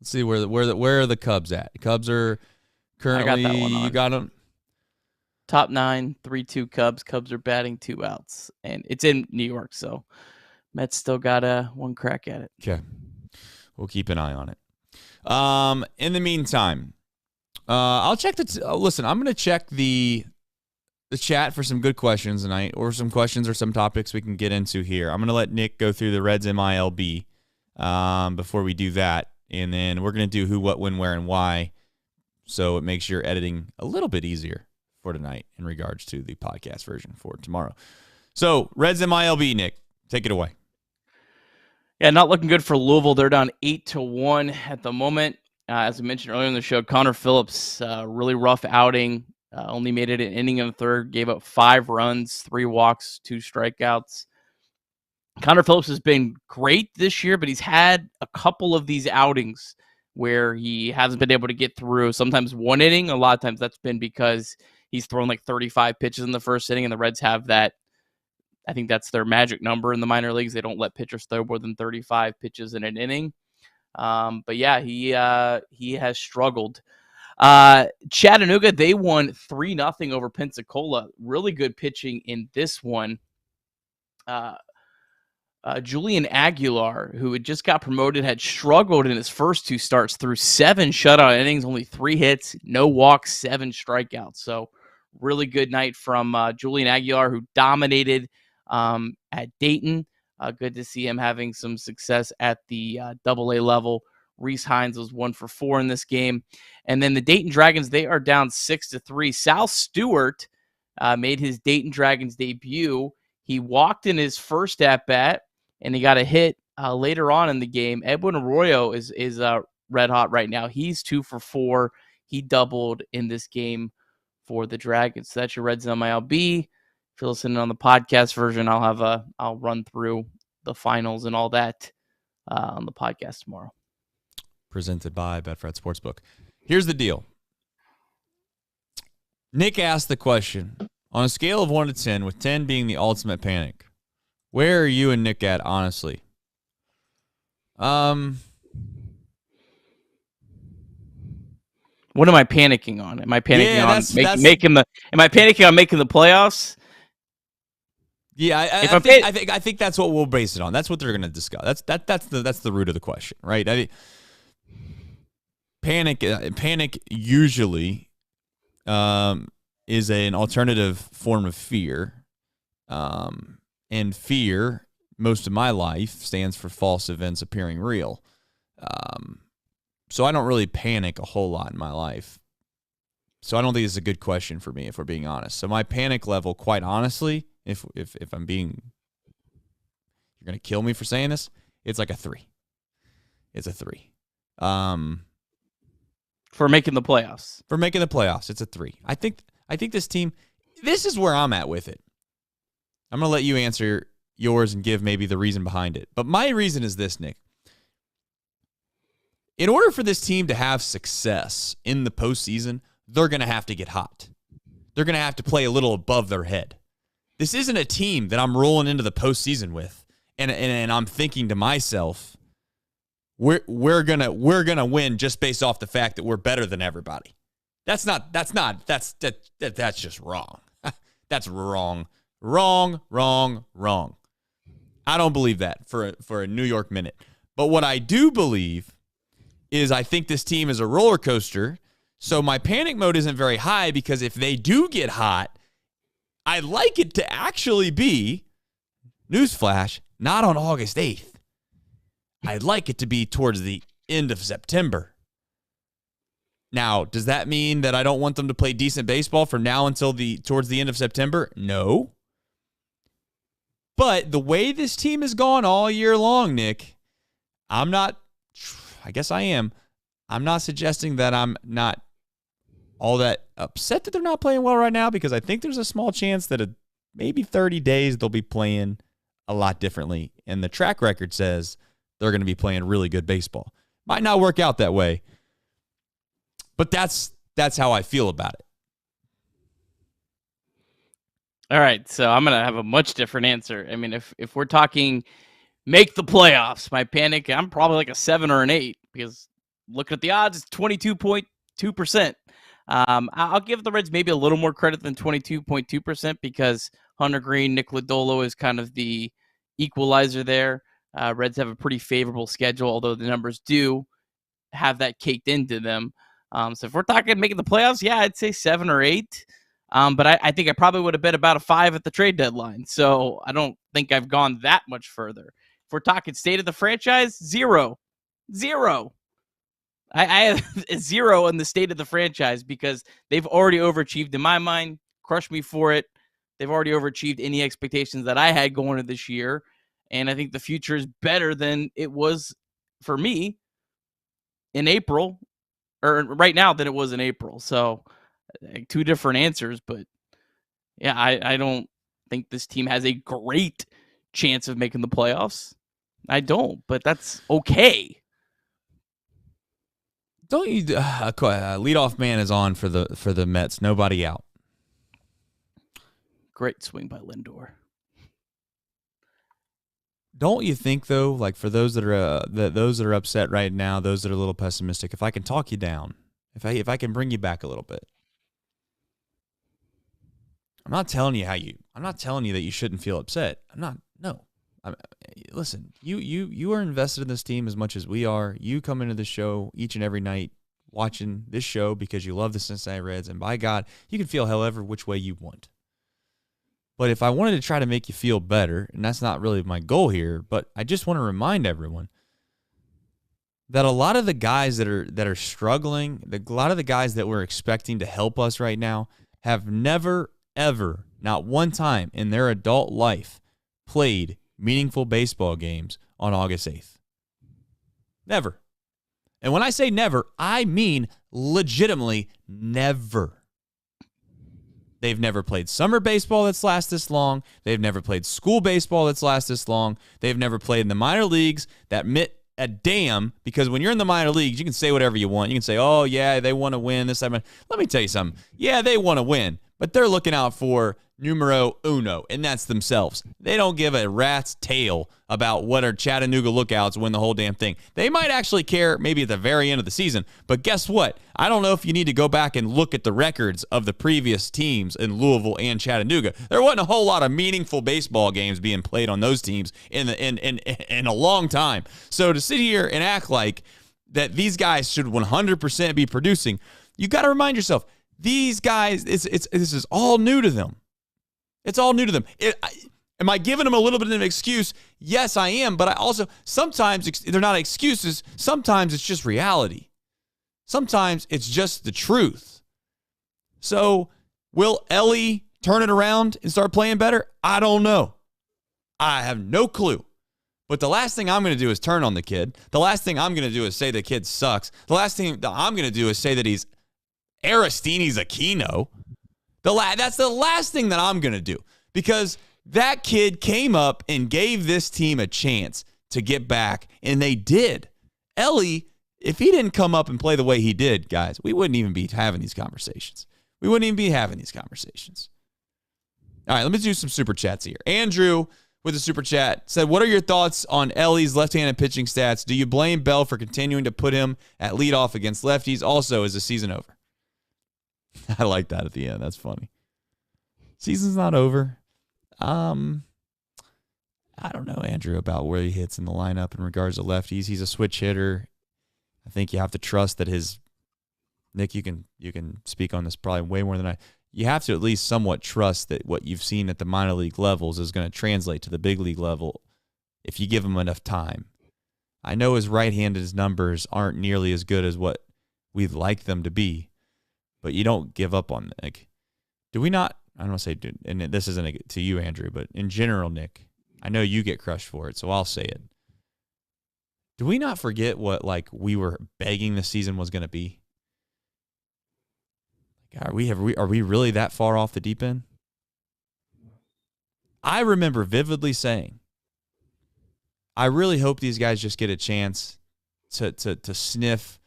Let's see where are the Cubs at? The Cubs are currently. I got that one on. You got them. Top 9, 3-2 Cubs. Cubs are batting 2 outs, and it's in New York, so Mets still got one crack at it. Okay, we'll keep an eye on it. In the meantime, I'll check listen. I'm going to check the chat for some good questions tonight, or some questions or some topics we can get into here. I'm going to let Nick go through the Reds MLB before we do that, and then we're going to do who, what, when, where, and why, so it makes your editing a little bit easier for tonight in regards to the podcast version for tomorrow. So, Reds MLB, Nick, take it away. Yeah, not looking good for Louisville. They're down 8-1 at the moment. As I mentioned earlier in the show, Connor Phillips, really rough outing. Only made it an inning in the third, gave up 5 runs, 3 walks, 2 strikeouts. Connor Phillips has been great this year, but he's had a couple of these outings where he hasn't been able to get through. Sometimes 1 inning. A lot of times that's been because he's thrown like 35 pitches in the first inning, and the Reds have that. I think that's their magic number in the minor leagues. They don't let pitchers throw more than 35 pitches in an inning. But yeah, he has struggled. Chattanooga, they won 3-0 over Pensacola. Really good pitching in this one. Julian Aguilar, who had just got promoted, had struggled in his first 2 starts through 7 shutout innings, only 3 hits, no walks, 7 strikeouts. So really good night from Julian Aguilar, who dominated at Dayton. Good to see him having some success at the AA level. Reese Hines was 1 for 4 in this game. And then the Dayton Dragons, they are down 6-3. Sal Stewart made his Dayton Dragons debut. He walked in his first at-bat, and he got a hit later on in the game. Edwin Arroyo is red hot right now. He's 2 for 4. He doubled in this game for the Dragons. So that's your Reds on MLB. If you're listening on the podcast version, I'll run through the finals and all that on the podcast tomorrow. Presented by Betfred Sportsbook. Here's the deal. Nick asked the question, on a scale of 1 to 10, with 10 being the ultimate panic, where are you and Nick at, honestly? What am I panicking on? Am I panicking Am I panicking on making the playoffs? Yeah, I think that's what we'll base it on. That's what they're going to discuss. That's the root of the question, right? I mean, panic usually is an alternative form of fear, and fear most of my life stands for false events appearing real. So I don't really panic a whole lot in my life. So I don't think it's a good question for me, if we're being honest. So my panic level, quite honestly, if I'm being, you're going to kill me for saying this, it's like a 3. It's a 3. For making the playoffs. For making the playoffs, it's a 3. I think this team, this is where I'm at with it. I'm going to let you answer yours and give maybe the reason behind it. But my reason is this, Nick. In order for this team to have success in the postseason, they're going to have to get hot. They're going to have to play a little above their head. This isn't a team that I'm rolling into the postseason with, and I'm thinking to myself, we're gonna win just based off the fact that we're better than everybody. That's just wrong. That's wrong. Wrong. I don't believe that for a New York minute. But what I do believe is I think this team is a roller coaster. So my panic mode isn't very high, because if they do get hot, I'd like it to actually be, newsflash, not on August 8th. I'd like it to be towards the end of September. Now, does that mean that I don't want them to play decent baseball from now until towards the end of September? No. But the way this team has gone all year long, Nick, I guess I am. I'm not suggesting that I'm not all that upset that they're not playing well right now, because I think there's a small chance that maybe 30 days they'll be playing a lot differently. And the track record says they're going to be playing really good baseball. Might not work out that way, but that's how I feel about it. All right, so I'm going to have a much different answer. I mean, if we're talking make the playoffs, my panic, I'm probably like a 7 or an 8, because looking at the odds, it's 22.2%. I'll give the Reds maybe a little more credit than 22.2%, because Hunter Green, Nick Lodolo is kind of the equalizer there. Reds have a pretty favorable schedule, although the numbers do have that caked into them. So if we're talking making the playoffs, yeah, I'd say 7 or 8. But I think I probably would have bet about a 5 at the trade deadline. So I don't think I've gone that much further. If we're talking state of the franchise, 0. I have a 0 in the state of the franchise, because they've already overachieved in my mind. Crush me for it. They've already overachieved any expectations that I had going into this year. And I think the future is better than it was for me in April, or right now than it was in April. So 2 different answers, but yeah, I don't think this team has a great chance of making the playoffs. I don't, but that's okay. Don't you? Leadoff man is on for the Mets. Nobody out. Great swing by Lindor. Don't you think though? Like, for those that are upset right now, those that are a little pessimistic, if I can talk you down, if I can bring you back a little bit. I'm not telling you that you shouldn't feel upset. Listen, you are invested in this team as much as we are. You come into the show each and every night watching this show because you love the Cincinnati Reds, and by God, you can feel however which way you want. But if I wanted to try to make you feel better, and that's not really my goal here, but I just want to remind everyone that a lot of the guys that are struggling, a lot of the guys that we're expecting to help us right now have never, ever, not one time in their adult life played meaningful baseball games on August 8th. Never. And when I say never, I mean legitimately never. They've never played summer baseball that's lasted this long. They've never played school baseball that's lasted this long. They've never played in the minor leagues that meant a damn, because when you're in the minor leagues, you can say whatever you want. You can say, oh, yeah, they want to win this. Let me tell you something. Yeah, they want to win, but they're looking out for numero uno, and that's themselves. They don't give a rat's tail about what are Chattanooga Lookouts win the whole damn thing. They might actually care maybe at the very end of the season, but guess what? I don't know if you need to go back and look at the records of the previous teams in Louisville and Chattanooga. There wasn't a whole lot of meaningful baseball games being played on those teams in a long time. So to sit here and act like that these guys should 100% be producing, you got to remind yourself, these guys, this is all new to them. It's all new to them. Am I giving them a little bit of an excuse? Yes, I am. But I also, sometimes they're not excuses. Sometimes it's just reality. Sometimes it's just the truth. So will Ellie turn it around and start playing better? I don't know. I have no clue. But the last thing I'm going to do is turn on the kid. The last thing I'm going to do is say the kid sucks. The last thing that I'm going to do is say that he's Aristides Aquino. That's the last thing that I'm going to do, because that kid came up and gave this team a chance to get back, and they did. Ellie, if he didn't come up and play the way he did, guys, we wouldn't even be having these conversations. All right, let me do some super chats here. Andrew with a super chat said, what are your thoughts on Ellie's left-handed pitching stats? Do you blame Bell for continuing to put him at leadoff against lefties? Also, is the season over? I like that at the end. That's funny. Season's not over. I don't know, Andrew, about where he hits in the lineup in regards to lefties. He's a switch hitter. I think you have to trust that Nick, you can speak on this probably way more than I. You have to at least somewhat trust that what you've seen at the minor league levels is going to translate to the big league level if you give him enough time. I know his right-handed numbers aren't nearly as good as what we'd like them to be, but you don't give up on Nick. Do we not? I don't want to say, and this isn't to you, Andrew, but in general, Nick, I know you get crushed for it, so I'll say it. Do we not forget what we were begging the season was going to be? are we really that far off the deep end? I remember vividly saying, I really hope these guys just get a chance to sniff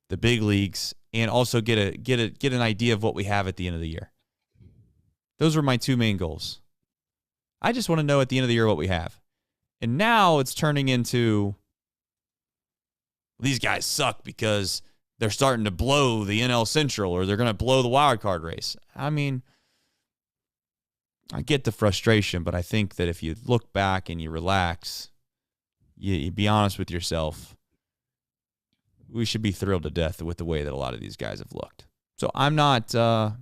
the big leagues and also get an idea of what we have at the end of the year. Those were my two main goals. I just want to know at the end of the year what we have. And now it's turning into these guys suck because they're starting to blow the NL Central or they're going to blow the wild card race. I mean, I get the frustration, but I think that if you look back and you relax, you be honest with yourself, we should be thrilled to death with the way that a lot of these guys have looked. So I'm not going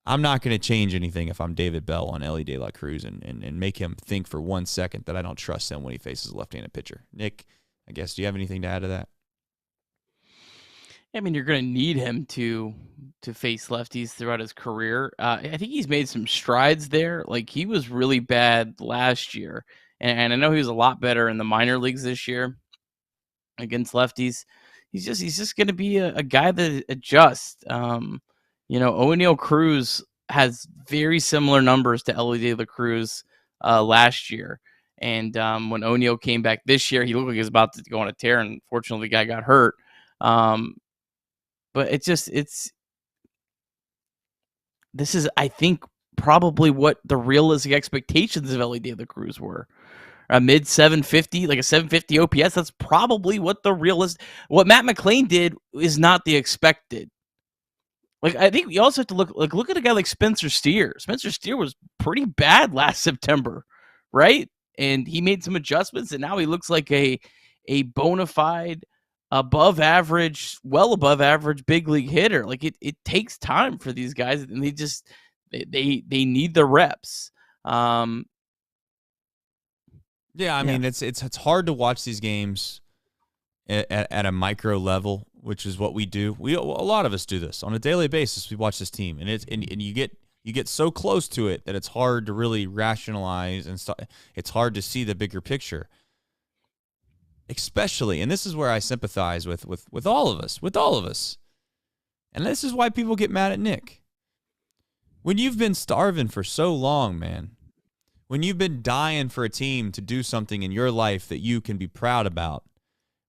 to change anything if I'm David Bell on Ellie De La Cruz and make him think for 1 second that I don't trust him when he faces a left-handed pitcher. Nick, I guess, do you have anything to add to that? I mean, you're going to need him to face lefties throughout his career. I think he's made some strides there. Like, he was really bad last year, and I know he was a lot better in the minor leagues this year against lefties. He's just going to be a guy that adjusts. O'Neal Cruz has very similar numbers to Ellie De La Cruz last year. And when O'Neal came back this year, he looked like he was about to go on a tear, and fortunately the guy got hurt. But this is, I think, probably what the realistic expectations of Ellie De La Cruz were. A mid 750, like a 750 OPS. That's probably what what Matt McClain did is not the expected. Like, I think you also have to look at a guy like Spencer Steer. Spencer Steer was pretty bad last September, right? And he made some adjustments, and now he looks like a bona fide, above average, well above average big league hitter. Like, it takes time for these guys, and they need the reps. Yeah, I mean, it's hard to watch these games at a micro level, which is what we do. A lot of us do this on a daily basis. We watch this team, and you get so close to it that it's hard to really rationalize and it's hard to see the bigger picture. Especially, and this is where I sympathize with all of us, and this is why people get mad at Nick. When you've been starving for so long, man, when you've been dying for a team to do something in your life that you can be proud about,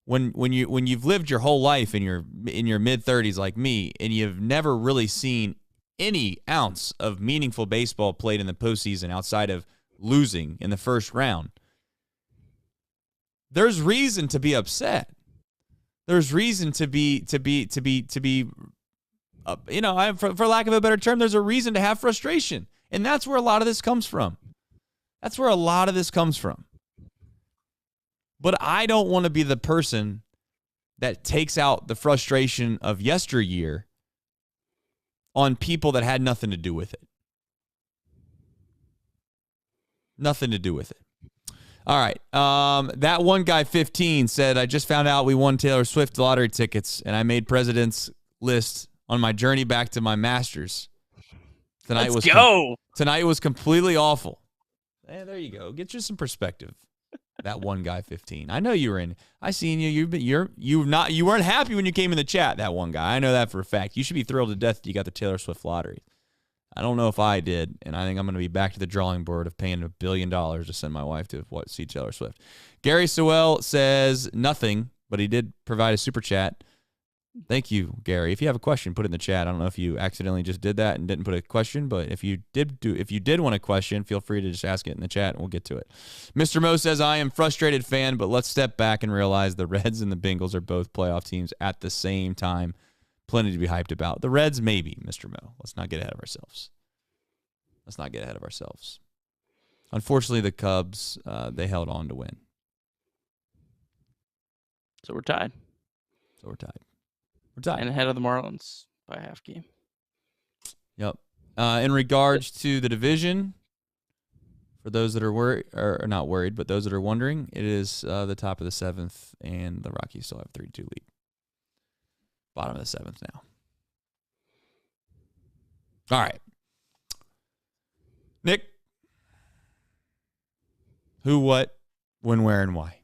when you've lived your whole life in your mid-30s like me, and you've never really seen any ounce of meaningful baseball played in the postseason outside of losing in the first round, there's reason to be upset. There's reason to be for lack of a better term, there's a reason to have frustration. And that's where a lot of this comes from. But I don't want to be the person that takes out the frustration of yesteryear on people that had nothing to do with it. Nothing to do with it. All right. That one guy, 15, said, I just found out we won Taylor Swift lottery tickets, and I made president's list on my journey back to my master's. Tonight was completely awful. There you go. Get you some perspective. That one guy, 15. I know you were in. I seen you. You weren't happy when you came in the chat. That one guy. I know that for a fact. You should be thrilled to death that you got the Taylor Swift lottery. I don't know if I did, and I think I'm going to be back to the drawing board of paying $1 billion to send my wife to see Taylor Swift. Gary Sewell says nothing, but he did provide a super chat. Thank you, Gary. If you have a question, put it in the chat. I don't know if you accidentally just did that and didn't put a question, but if you did want a question, feel free to just ask it in the chat and we'll get to it. Mr. Mo says, I am frustrated fan, but let's step back and realize the Reds and the Bengals are both playoff teams at the same time. Plenty to be hyped about. The Reds, maybe, Mr. Mo. Let's not get ahead of ourselves. Unfortunately, the Cubs, they held on to win. So we're tied. And ahead of the Marlins by a half game. Yep. In regards to the division, for those that are worried, or not worried, but those that are wondering, it is the top of the 7th, and the Rockies still have a 3-2 lead. Bottom of the 7th now. All right. Nick, who, what, when, where, and why?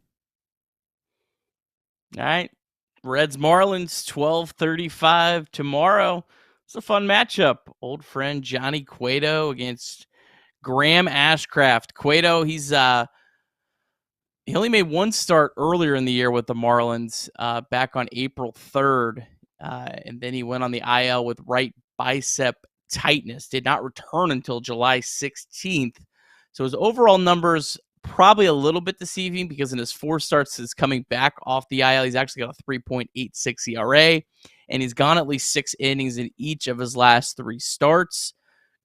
All right. Reds Marlins 12:35 tomorrow. It's a fun matchup. Old friend Johnny Cueto against Graham Ashcraft. Cueto, he only made one start earlier in the year with the Marlins back on April 3rd. And then he went on the IL with right bicep tightness. Did not return until July 16th. So his overall numbers probably a little bit deceiving because in his 4 starts since coming back off the IL, he's actually got a 3.86 ERA, and he's gone at least 6 innings in each of his last 3 starts.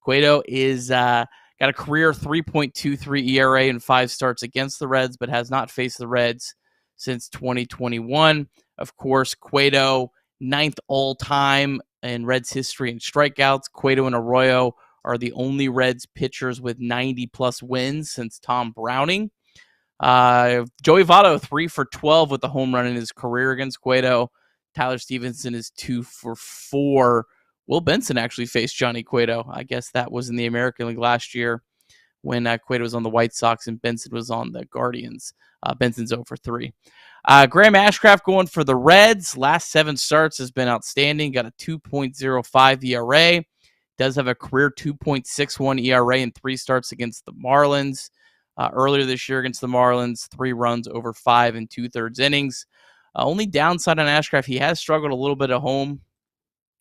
Cueto is got a career 3.23 ERA in 5 starts against the Reds, but has not faced the Reds since 2021. Of course, Cueto, 9th all-time in Reds history in strikeouts. Cueto and Arroyo are the only Reds pitchers with 90-plus wins since Thom Browning. Joey Votto, 3 for 12 with a home run in his career against Cueto. Tyler Stevenson is 2 for 4. Will Benson actually faced Johnny Cueto. I guess that was in the American League last year when Cueto was on the White Sox and Benson was on the Guardians. Benson's 0 for 3. Graham Ashcraft going for the Reds. Last 7 starts has been outstanding. Got a 2.05 ERA. Does have a career 2.61 ERA in 3 starts against the Marlins. Earlier this year against the Marlins, 3 runs over 5 2/3 innings. Only downside on Ashcraft, he has struggled a little bit at home.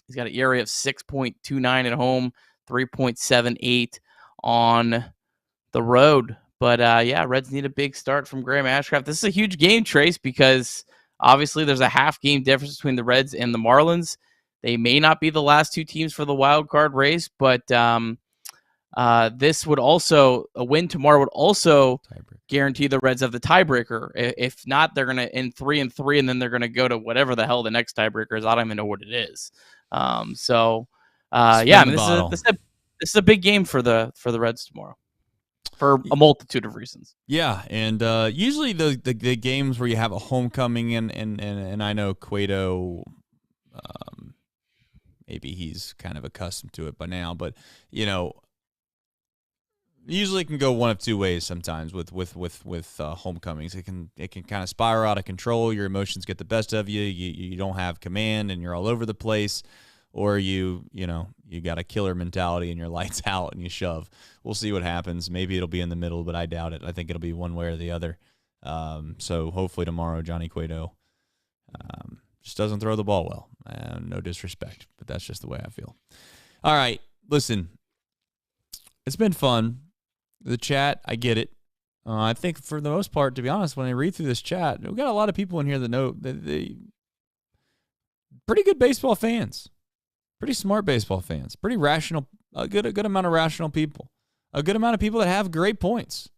He's got an ERA of 6.29 at home, 3.78 on the road. But Reds need a big start from Graham Ashcraft. This is a huge game, Trace, because obviously there's a half game difference between the Reds and the Marlins. They may not be the last 2 teams for the wild card race, but this would also, a win tomorrow would also guarantee the Reds have the tiebreaker. If not, they're going to end 3-3, and then they're going to go to whatever the hell the next tiebreaker is. I don't even know what it is. This is a big game for the Reds tomorrow for a multitude of reasons. Yeah, and usually the games where you have a homecoming and I know Cueto, maybe he's kind of accustomed to it by now, but usually it can go one of 2 ways sometimes with homecomings. It can kind of spiral out of control. Your emotions get the best of you. You don't have command and you're all over the place, or you got a killer mentality and you're lights out and you shove. We'll see what happens. Maybe it'll be in the middle, but I doubt it. I think it'll be one way or the other. So hopefully tomorrow Johnny Cueto just doesn't throw the ball well. No disrespect, but that's just the way I feel. All right, listen, it's been fun. The chat, I get it. I think for the most part, to be honest, when I read through this chat, we've got a lot of people in here that know that they pretty good baseball fans, pretty smart baseball fans, pretty rational, a good amount of rational people, a good amount of people that have great points.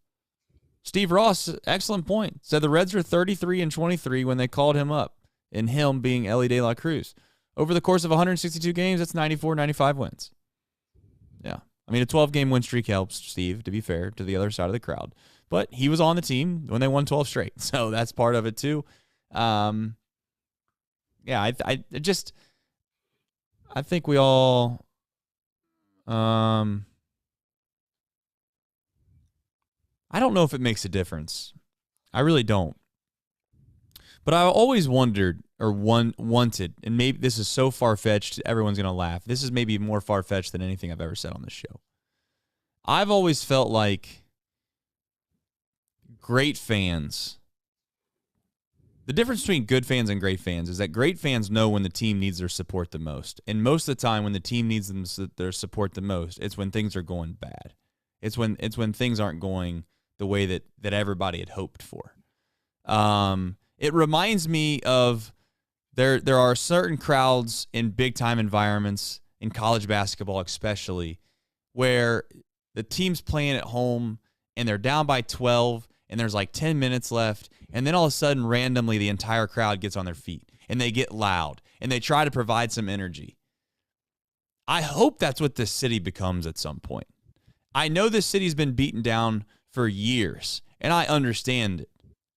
Steve Ross, excellent point, said the Reds are 33-23 when they called him up, and him being Ellie De La Cruz. Over the course of 162 games, that's 94, 95 wins. Yeah. I mean, a 12-game win streak helps, Steve, to be fair, to the other side of the crowd. But he was on the team when they won 12 straight, so that's part of it too. I think we all I don't know if it makes a difference. I really don't. But I always wondered or wanted, and maybe this is so far-fetched, everyone's going to laugh. This is maybe more far-fetched than anything I've ever said on this show. I've always felt like great fans, the difference between good fans and great fans is that great fans know when the team needs their support the most. And most of the time when the team needs their support the most, it's when things are going bad. It's when things aren't going the way that everybody had hoped for. It reminds me of there are certain crowds in big-time environments, in college basketball especially, where the team's playing at home and they're down by 12 and there's like 10 minutes left, and then all of a sudden, randomly, the entire crowd gets on their feet and they get loud and they try to provide some energy. I hope that's what this city becomes at some point. I know this city's been beaten down for years, and I understand it.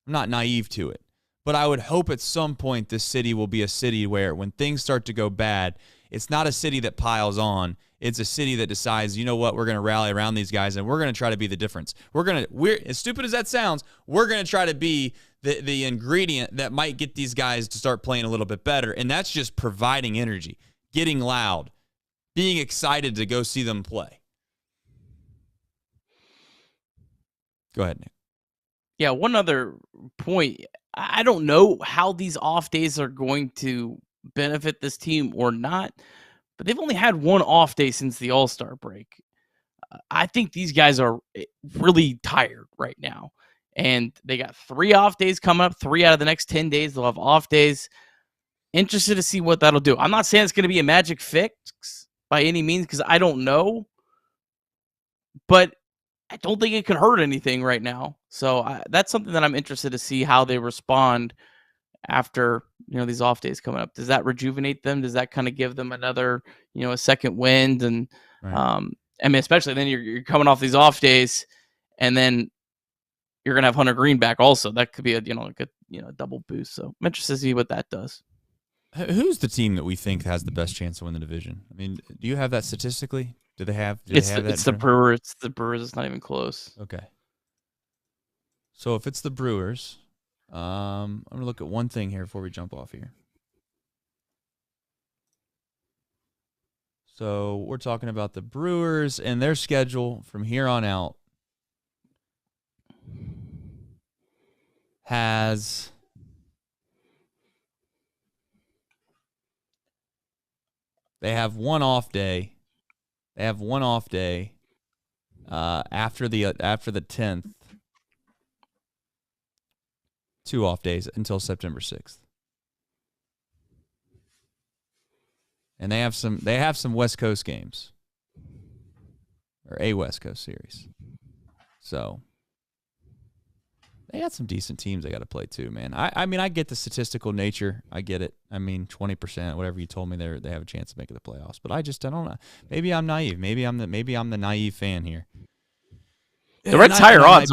I'm not naive to it. But I would hope at some point this city will be a city where when things start to go bad, it's not a city that piles on. It's a city that decides, you know what, we're going to rally around these guys and we're going to try to be the difference. We're as stupid as that sounds, we're going to try to be the ingredient that might get these guys to start playing a little bit better. And that's just providing energy, getting loud, being excited to go see them play. Go ahead, Nick. Yeah, one other point. I don't know how these off days are going to benefit this team or not, but they've only had one off day since the All-Star break. I think these guys are really tired right now. And they got 3 off days coming up. 3 out of the next 10 days, they'll have off days. Interested to see what that'll do. I'm not saying it's going to be a magic fix by any means because I don't know. But I don't think it could hurt anything right now. So that's something that I'm interested to see how they respond after, these off days coming up. Does that rejuvenate them? Does that kind of give them another, a second wind? And Right. especially then you're coming off these off days and then you're going to have Hunter Green back also. That could be a double boost. So I'm interested to see what that does. Who's the team that we think has the best chance to win the division? I mean, do you have that statistically? Do they have It's that? the Brewers. It's the Brewers. It's not even close. Okay. So if it's the Brewers, I'm going to look at one thing here before we jump off here. So we're talking about the Brewers and their schedule from here on out has they have one off day. They have one off day after the 10th. 2 off days until September 6th. And they have some West Coast games. Or a West Coast series. So they got some decent teams they got to play too, man. I mean, I get the statistical nature. I get it. I mean, 20%, whatever you told me, they have a chance of making the playoffs. But I don't know. Maybe I'm naive. Maybe I'm the naive fan here. The Reds' higher odds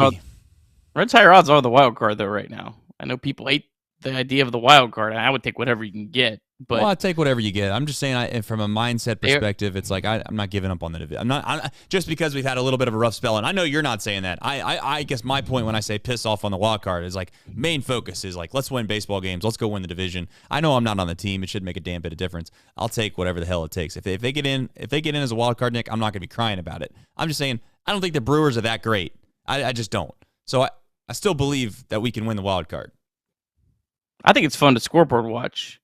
are the wild card though right now. I know people hate the idea of the wild card. I would take whatever you can get. But I'll take whatever you get. I'm just saying, from a mindset perspective, it's like I'm not giving up on the division. I'm just because we've had a little bit of a rough spell, and I know you're not saying that. I guess my point when I say piss off on the wild card is like main focus is like let's win baseball games, let's go win the division. I know I'm not on the team; it should make a damn bit of difference. I'll take whatever the hell it takes. If they get in as a wild card, Nick, I'm not going to be crying about it. I'm just saying I don't think the Brewers are that great. I just don't. So I still believe that we can win the wild card. I think it's fun to scoreboard watch.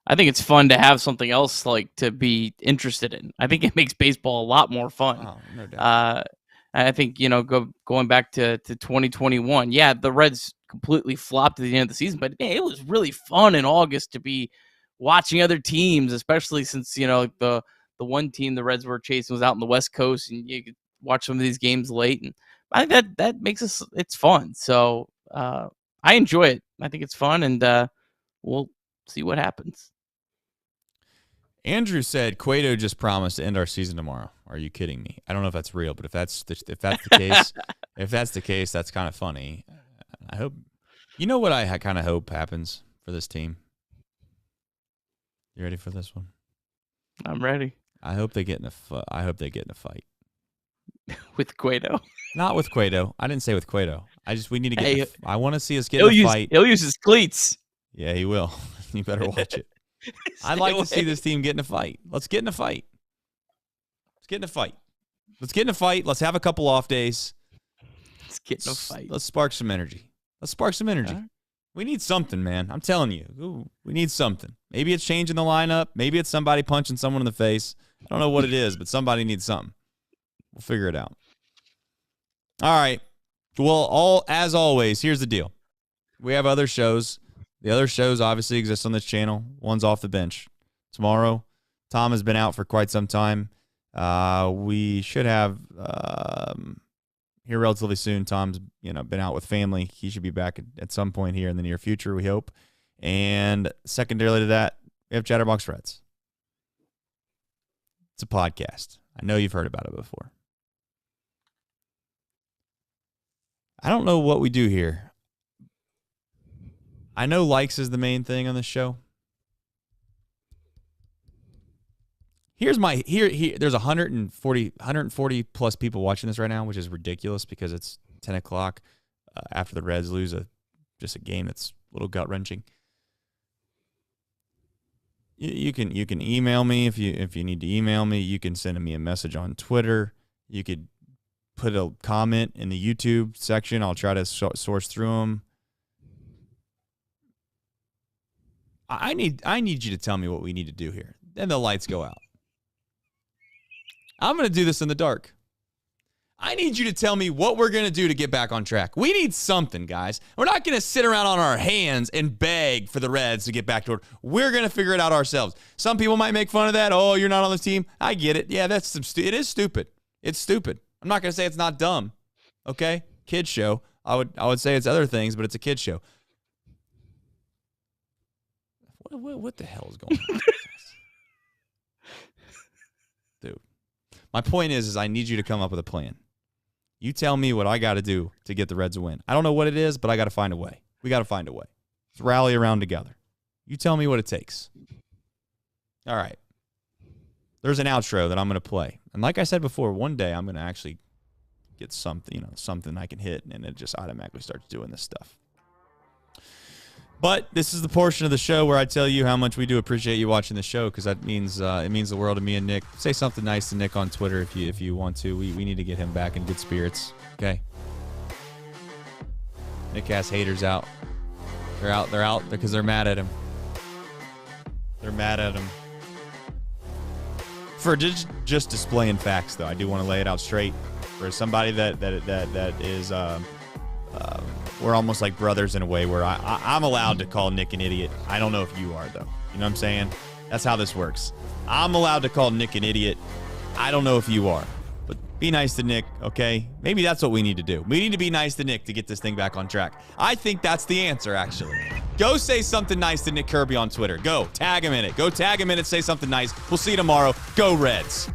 I think it's fun to have something else like to be interested in. I think it makes baseball a lot more fun. Oh, no doubt. I think, going back to 2021, yeah, the Reds completely flopped at the end of the season, but man, it was really fun in August to be watching other teams, especially since, the one team the Reds were chasing was out in the West Coast and you could watch some of these games late. And I think that makes it's fun. So I enjoy it. I think it's fun, and we'll see what happens. Andrew said Cueto just promised to end our season tomorrow. Are you kidding me? I don't know if that's real, but if that's the case, that's kind of funny. I hope. You know what I kind of hope happens for this team? You ready for this one? I'm ready. I hope they get in a fight with Cueto. Not with Cueto. I didn't say with Cueto. We need to get. I want to see us get in a fight. He'll use his cleats. Yeah, he will. You better watch it. I'd like to see this team get in a fight. Let's get in a fight. Let's have a couple off days. Let's get in a fight. Let's spark some energy. Right. We need something, man. I'm telling you. Ooh, we need something. Maybe it's changing the lineup. Maybe it's somebody punching someone in the face. I don't know what it is, but somebody needs something. We'll figure it out. All right. Well, as always, here's the deal. We have other shows. The other shows obviously exist on this channel. One's Off the Bench. Tomorrow, Thom has been out for quite some time. We should have here relatively soon. Thom's been out with family. He should be back at some point here in the near future, we hope. And secondarily to that, we have Chatterbox Reds. It's a podcast. I know you've heard about it before. I don't know what we do here. I know likes is the main thing on the show. There's 140 plus people watching this right now, which is ridiculous because it's 10 o'clock after the Reds lose just a game that's a little gut wrenching. You can email me if you need to email me. You can send me a message on Twitter. You could put a comment in the YouTube section. I'll try to source through them. I need you to tell me what we need to do here. Then the lights go out. I'm going to do this in the dark. I need you to tell me what we're going to do to get back on track. We need something, guys. We're not going to sit around on our hands and beg for the Reds to get back to it. We're going to figure it out ourselves. Some people might make fun of that. Oh, you're not on the team. I get it. Yeah, it is stupid. It's stupid. I'm not going to say it's not dumb. Okay? Kids show. I would say it's other things, but it's a kids show. What the hell is going on? Dude. My point is I need you to come up with a plan. You tell me what I got to do to get the Reds a win. I don't know what it is, but I got to find a way. We got to find a way. Let's rally around together. You tell me what it takes. All right. There's an outro that I'm going to play. And like I said before, one day I'm going to actually get something I can hit, and it just automatically starts doing this stuff. But this is the portion of the show where I tell you how much we do appreciate you watching the show, because that means it means the world to me and Nick. Say something nice to Nick on Twitter if you want to. We need to get him back in good spirits. Okay. Nick has haters out. They're out because they're mad at him. They're mad at him. For just displaying facts, though, I do want to lay it out straight. For somebody that is we're almost like brothers in a way where I'm allowed to call Nick an idiot. I don't know if you are, though. You know what I'm saying? That's how this works. I'm allowed to call Nick an idiot. I don't know if you are. But be nice to Nick, okay? Maybe that's what we need to do. We need to be nice to Nick to get this thing back on track. I think that's the answer, actually. Go say something nice to Nick Kirby on Twitter. Go. Tag him in it. Go tag him in it. Say something nice. We'll see you tomorrow. Go Reds.